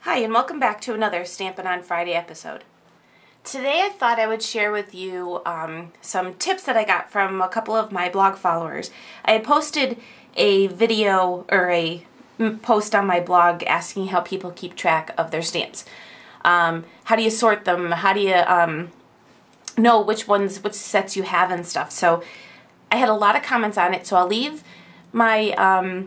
Hi, and welcome back to another Stampin' on Friday episode. Today I thought I would share with you some tips that I got from a couple of my blog followers. I had posted a video or a post on my blog asking how people keep track of their stamps. How do you sort them? How do you know which sets you have and stuff? So I had a lot of comments on it, so I'll leave my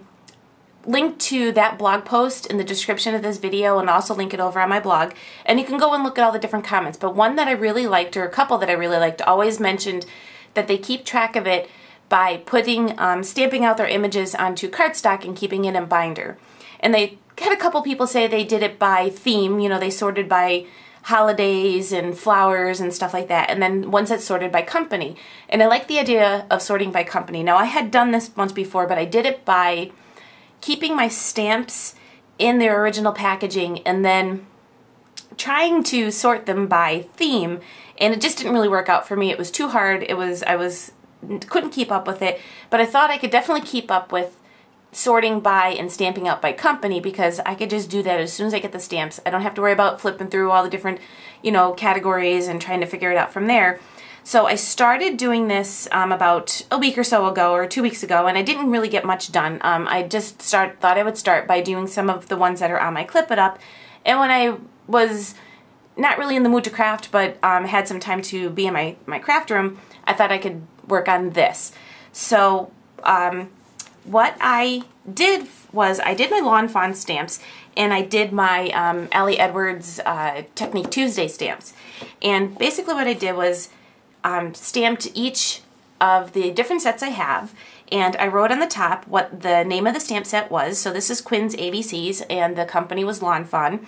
link to that blog post in the description of this video and also link it over on my blog, and you can go and look at all the different comments. But one that I really liked, or a couple that I really liked, always mentioned that they keep track of it by putting stamping out their images onto cardstock and keeping it in binder. And they had a couple people say they did it by theme, you know, they sorted by holidays and flowers and stuff like that, and then one set sorted by company. And I like the idea of sorting by company. Now, I had done this once before, but I did it by keeping my stamps in their original packaging and then trying to sort them by theme, and it just didn't really work out for me. It was too hard. Couldn't keep up with it, but I thought I could definitely keep up with sorting by and stamping out by company, because I could just do that as soon as I get the stamps. I don't have to worry about flipping through all the different, you know, categories and trying to figure it out from there. So I started doing this about a week or so ago, or 2 weeks ago, and I didn't really get much done. I just thought I would start by doing some of the ones that are on my Clip It Up, and when I was not really in the mood to craft, but had some time to be in my craft room, I thought I could work on this. So what I did was I did my Lawn Fawn stamps, and I did my Allie Edwards Technique Tuesday stamps. And basically what I did was stamped each of the different sets I have, and I wrote on the top what the name of the stamp set was. So this is Quinn's ABCs, and the company was Lawn Fawn.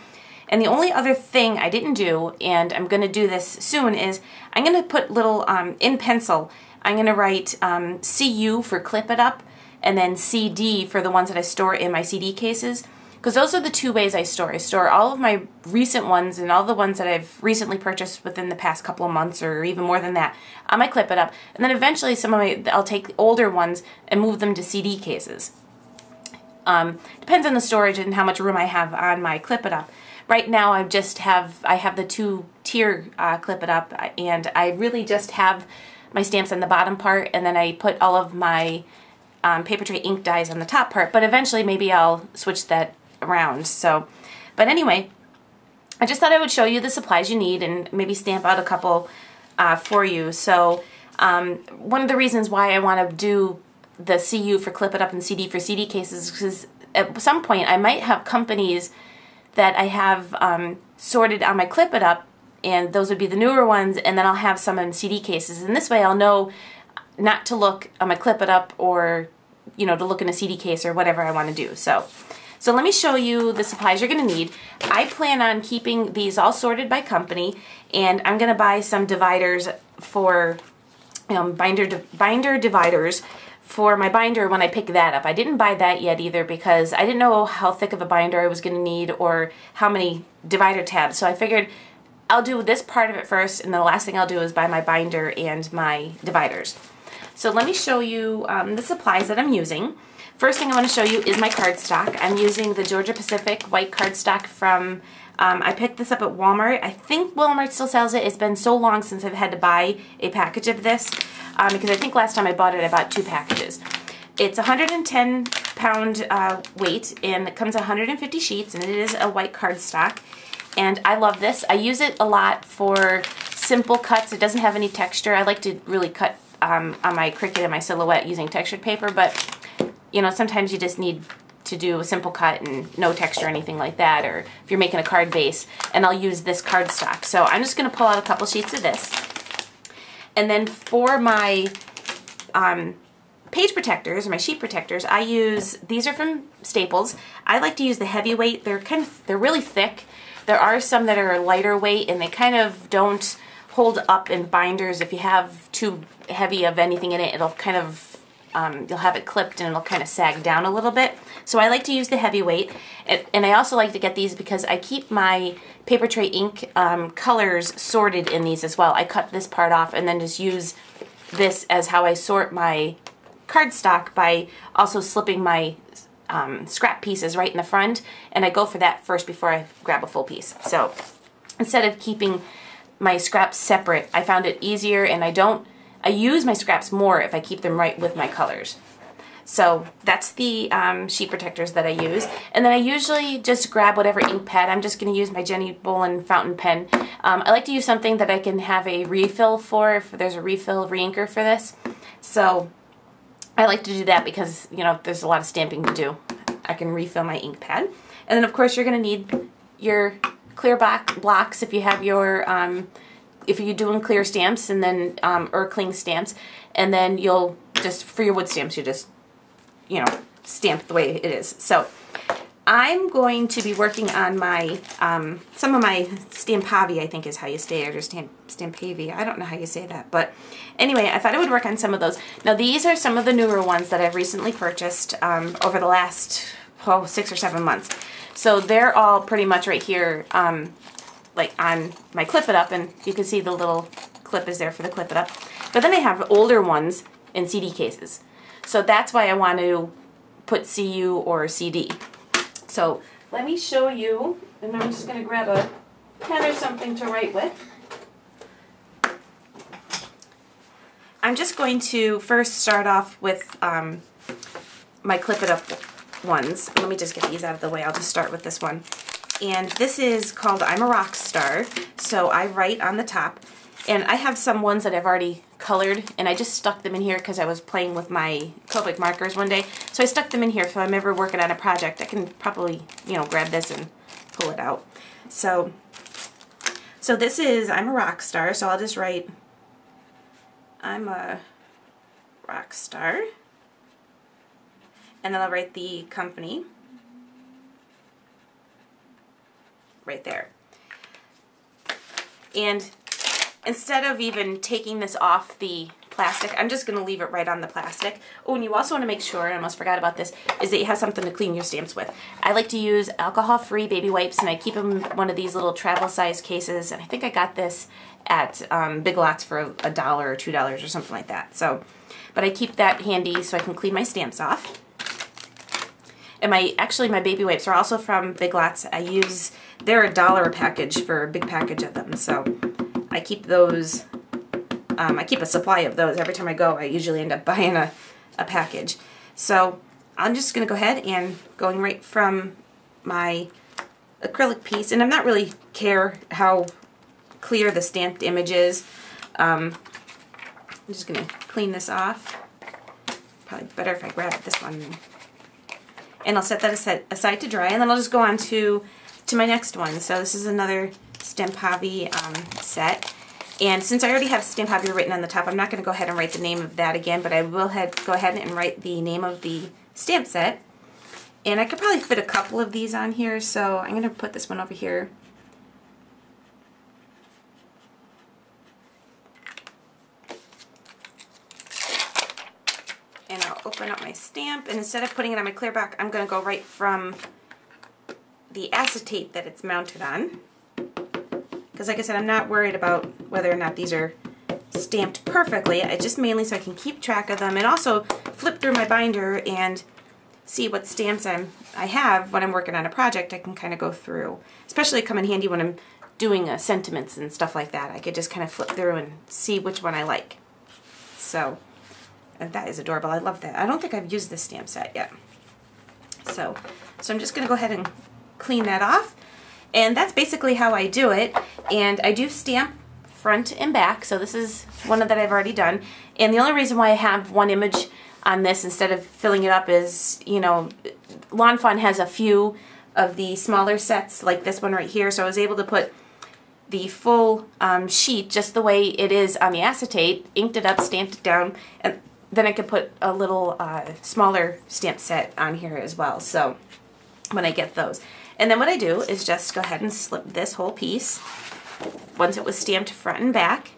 And the only other thing I didn't do, and I'm going to do this soon, is I'm going to put little, in pencil, I'm going to write CU for Clip It Up, and then CD for the ones that I store in my CD cases. Because those are the two ways I store. I store all of my recent ones and all the ones that I've recently purchased within the past couple of months, or even more than that, on my Clip It Up. And then eventually I'll take the older ones and move them to CD cases. Depends on the storage and how much room I have on my Clip It Up. Right now I have the two-tier Clip It Up, and I really just have my stamps on the bottom part, and then I put all of my paper tray ink dyes on the top part. But eventually maybe I'll switch that around. So, but anyway, I just thought I would show you the supplies you need and maybe stamp out a couple for you. So one of the reasons why I want to do the CU for Clip It Up and CD for CD cases is because at some point I might have companies that I have sorted on my Clip It Up, and those would be the newer ones, and then I'll have some in CD cases, and this way I'll know not to look on my Clip It Up, or, you know, to look in a CD case or whatever I want to do. So let me show you the supplies you're going to need. I plan on keeping these all sorted by company, and I'm going to buy some dividers for, binder dividers for my binder when I pick that up. I didn't buy that yet either, because I didn't know how thick of a binder I was going to need or how many divider tabs. So I figured I'll do this part of it first, and the last thing I'll do is buy my binder and my dividers. So let me show you the supplies that I'm using. First thing I want to show you is my cardstock. I'm using the Georgia Pacific white cardstock from, I picked this up at Walmart. I think Walmart still sells it. It's been so long since I've had to buy a package of this, because I think last time I bought it I bought 2 packages. It's 110 pound weight, and it comes 150 sheets, and it is a white cardstock. And I love this. I use it a lot for simple cuts. It doesn't have any texture. I like to really cut on my Cricut and my Silhouette using textured paper, but you know, sometimes you just need to do a simple cut and no texture or anything like that, or if you're making a card base, and I'll use this cardstock. So I'm just going to pull out a couple sheets of this. And then for my page protectors, or my sheet protectors, I use, these are from Staples. I like to use the heavyweight. They're really thick. There are some that are lighter weight, and they kind of don't hold up in binders. If you have too heavy of anything in it, it'll kind of you'll have it clipped and it'll kind of sag down a little bit. So I like to use the heavyweight, and I also like to get these because I keep my paper tray ink colors sorted in these as well. I cut this part off and then just use this as how I sort my cardstock by also slipping my scrap pieces right in the front, and I go for that first before I grab a full piece. So instead of keeping my scraps separate, I found it easier, and I use my scraps more if I keep them right with my colors. So that's the sheet protectors that I use. And then I usually just grab whatever ink pad. I'm just going to use my Jenny Bolin fountain pen. I like to use something that I can have a refill for if there's a refill re-inker for this. So I like to do that because, you know, there's a lot of stamping to do. I can refill my ink pad. And then of course you're going to need your clear blocks if you have your, if you're doing clear stamps, and then, or cling stamps. And then you'll just, for your wood stamps, you just, you know, stamp the way it is. So I'm going to be working on my, some of my Stampavi, I think is how you say it, or Stampavi. I don't know how you say that. But anyway, I thought I would work on some of those. Now these are some of the newer ones that I've recently purchased over the last, 6 or 7 months. So they're all pretty much right here, like on my Clip It Up, and you can see the little clip is there for the Clip It Up. But then I have older ones in CD cases. So that's why I want to put CU or CD. So let me show you, and I'm just going to grab a pen or something to write with. I'm just going to first start off with my Clip It Up ones. Let me just get these out of the way. I'll just start with this one. And this is called I'm a Rock Star. So I write on the top. And I have some ones that I've already colored, and I just stuck them in here because I was playing with my Copic markers one day. So I stuck them in here, so if I'm ever working on a project, I can probably, you know, grab this and pull it out. So this is I'm a Rock Star, so I'll just write I'm a Rock Star. And then I'll write the company right there. And instead of even taking this off the plastic, I'm just going to leave it right on the plastic. Oh, and you also want to make sure, I almost forgot about this, is that you have something to clean your stamps with. I like to use alcohol-free baby wipes, and I keep them in one of these little travel-size cases, and I think I got this at Big Lots for $1 or $2 or something like that. So, but I keep that handy so I can clean my stamps off. And actually my baby wipes are also from Big Lots. They're $1 a package for a big package of them, so I keep those, I keep a supply of those. Every time I go, I usually end up buying a package. So I'm just going to go ahead and going right from my acrylic piece, and I'm not really care how clear the stamped image is. I'm just going to clean this off. Probably better if I grab this one. And I'll set that aside to dry, and then I'll just go on to my next one. So this is another Stampavi set. And since I already have Stampavi written on the top, I'm not going to go ahead and write the name of that again, but I will go ahead and write the name of the stamp set. And I could probably fit a couple of these on here, so I'm going to put this one over here. And I'll open up my stamp, and instead of putting it on my clear back, I'm going to go right from the acetate that it's mounted on. Because like I said, I'm not worried about whether or not these are stamped perfectly. I just mainly so I can keep track of them and also flip through my binder and see what stamps I have when I'm working on a project. I can kind of go through, especially come in handy when I'm doing sentiments and stuff like that. I could just kind of flip through and see which one I like. So that is adorable. I love that. I don't think I've used this stamp set yet. So I'm just going to go ahead and clean that off. And that's basically how I do it. And I do stamp front and back. So this is one that I've already done. And the only reason why I have one image on this instead of filling it up is, you know, Lawn Fawn has a few of the smaller sets like this one right here. So I was able to put the full sheet just the way it is on the acetate, inked it up, stamped it down, and then I could put a little smaller stamp set on here as well. So when I get those. And then what I do is just go ahead and slip this whole piece, once it was stamped front and back,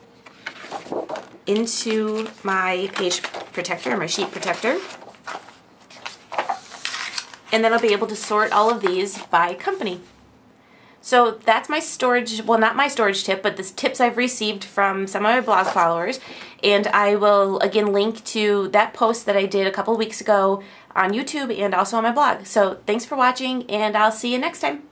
into my page protector, or my sheet protector. And then I'll be able to sort all of these by company. So that's my storage, well, not my storage tip, but the tips I've received from some of my blog followers. And I will, again, link to that post that I did a couple weeks ago on YouTube and also on my blog. So thanks for watching, and I'll see you next time.